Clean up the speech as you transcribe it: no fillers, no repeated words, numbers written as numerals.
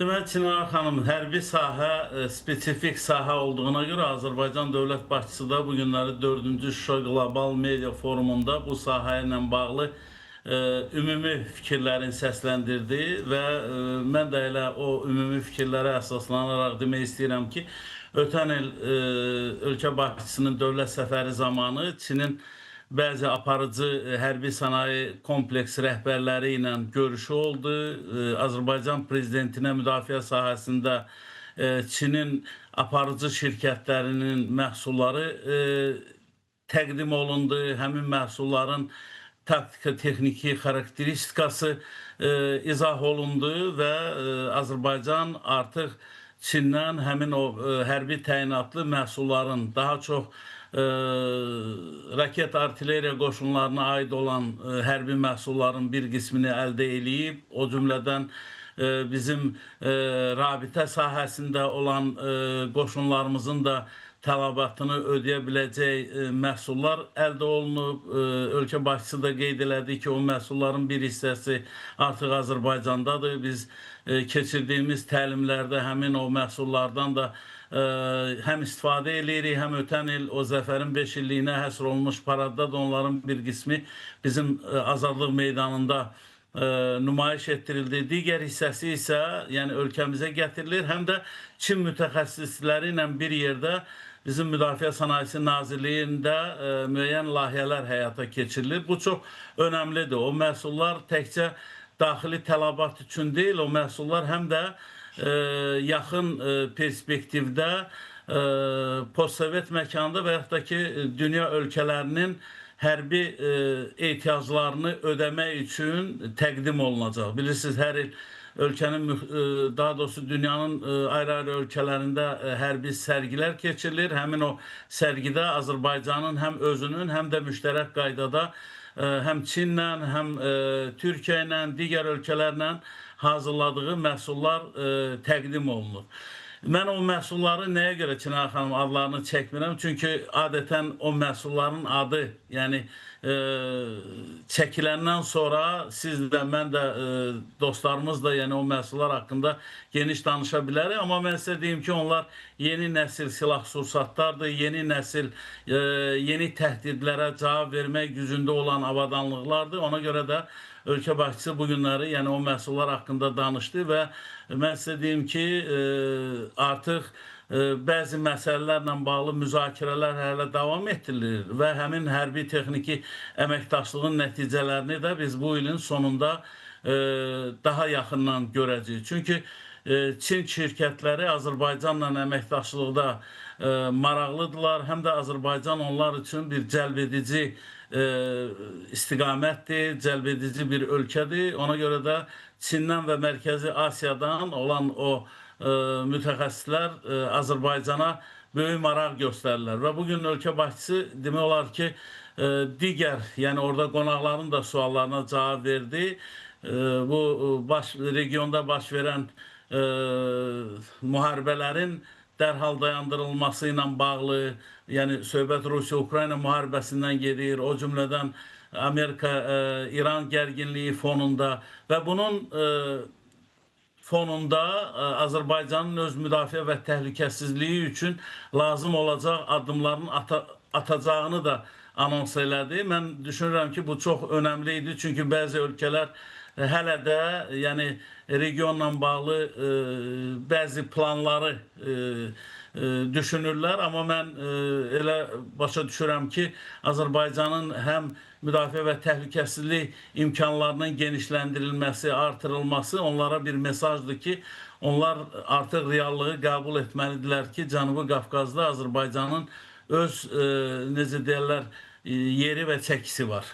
Demək, Çinar xanım, hərbi sahə spesifik sahə olduğuna görə Azərbaycan dövlət başçısı da bu günləri 4-cü Şuşa Qlobal Media Forumunda bu sahə ilə bağlı ümumi fikirlərini səsləndirdi və mən də elə o ümumi fikirlərə əsaslanaraq demək istəyirəm ki, ötən il ölkə başçısının dövlət səfəri zamanı Çinin bəzi aparıcı hərbi sənaye kompleks rəhbərləri ilə görüşü oldu. Azərbaycan prezidentinə müdafiə sahəsində Çinin aparıcı şirkətlərinin məhsulları təqdim olundu. Həmin məhsulların taktiki, texniki xarakteristikası izah olundu və Azərbaycan artıq Çindən həmin o hərbi təyinatlı məhsulların daha çox raket artilleriya qoşunlarına aid olan hərbi məhsulların bir qismini əldə eləyib. O cümlədən bizim rabitə sahəsində olan qoşunlarımızın da tələbatını ödəyə biləcək məhsullar əldə olunub. Ölkə başçısı da qeyd elədi ki, o məhsulların bir hissəsi artıq Azərbaycandadır. Biz keçirdiyimiz təlimlərdə həmin o məhsullardan da həm istifadə edirik, həm ötən il o zəfərin 5 illiyinə həsr olunmuş paradda da onların bir qismi bizim Azadlıq meydanında nümayiş etdirildi. Digər hissəsi isə yəni ölkəmizə gətirilir, həm də Çin mütəxəssisləri ilə bir yerdə bizim Müdafiə Sənayesi Nazirliyində müəyyən layihələr həyata keçirilir. Bu çox önəmlidir. O məhsullar təkcə daxili tələbat üçün deyil, o məhsullar həm də yaxın perspektivdə postsovet məkanda və yaxud da ki, dünya ölkələrinin hərbi ehtiyaclarını ödəmək üçün təqdim olunacaq. Bilirsiniz, hər il ölkənin, daha doğrusu dünyanın ayrı-ayrı ölkələrində hərbi sərgilər keçirilir. Həmin o sərgidə Azərbaycanın həm özünün, həm də müştərək qaydada həm Çinlə, həm Türkiyə ilə, digər ölkələrlə hazırladığı məhsullar təqdim olunur. Mən o məhsulları nəyə görə Çinar xanım adlarını çəkmirəm? Çünki adətən o məhsulların adı, yəni çəkiləndən sonra siz də, mən də, dostlarımız da yəni o məhsullar haqqında geniş danışa bilərik. Amma mən sizə deyim ki, onlar yeni nəsil silah-sursatlardır, yeni nəsil yeni təhdidlərə cavab vermək gücündə olan avadanlıqlardır. Ona görə də ölkə başçısı bu günləri yəni o məhsullar haqqında danışdı və mən sizə deyim ki, artıq bəzi məsələlərlə bağlı müzakirələr hələ davam etdirilir və həmin hərbi texniki əməkdaşlığın nəticələrini də biz bu ilin sonunda daha yaxından görəcəyik. Çünki Çin şirkətləri Azərbaycanla əməkdaşlıqda maraqlıdırlar, həm də Azərbaycan onlar üçün bir cəlbedici istiqamətdir, cəlbedici bir ölkədir. Ona görə də Çindən və Mərkəzi Asiyadan olan o mütəxəssislər Azərbaycana böyük maraq göstərirlər. Və bugün ölkə başçısı demək olar ki, digər, yəni orada qonaqların da suallarına cavab verdi. Bu regionda baş verən müharibələrin dərhal dayandırılması ilə bağlı, yəni söhbət Rusiya-Ukrayna müharibəsindən gedir, o cümlədən Amerika-İran gərginliyi fonunda və bunun fonunda Azərbaycanın öz müdafiə və təhlükəsizliyi üçün lazım olacaq addımların atacağını da anons elədi. Mən düşünürəm ki, bu çox önəmli idi, çünki bəzi ölkələr hələ də yəni regionla bağlı bəzi planları düşünürlər, amma mən elə başa düşürəm ki, Azərbaycanın həm müdafiə və təhlükəsizlik imkanlarının genişləndirilməsi, artırılması onlara bir mesajdır ki, onlar artıq reallığı qəbul etməlidirlər ki, Cənubi Qafqazda Azərbaycanın öz necə deyirlər, yeri və çəkisi var.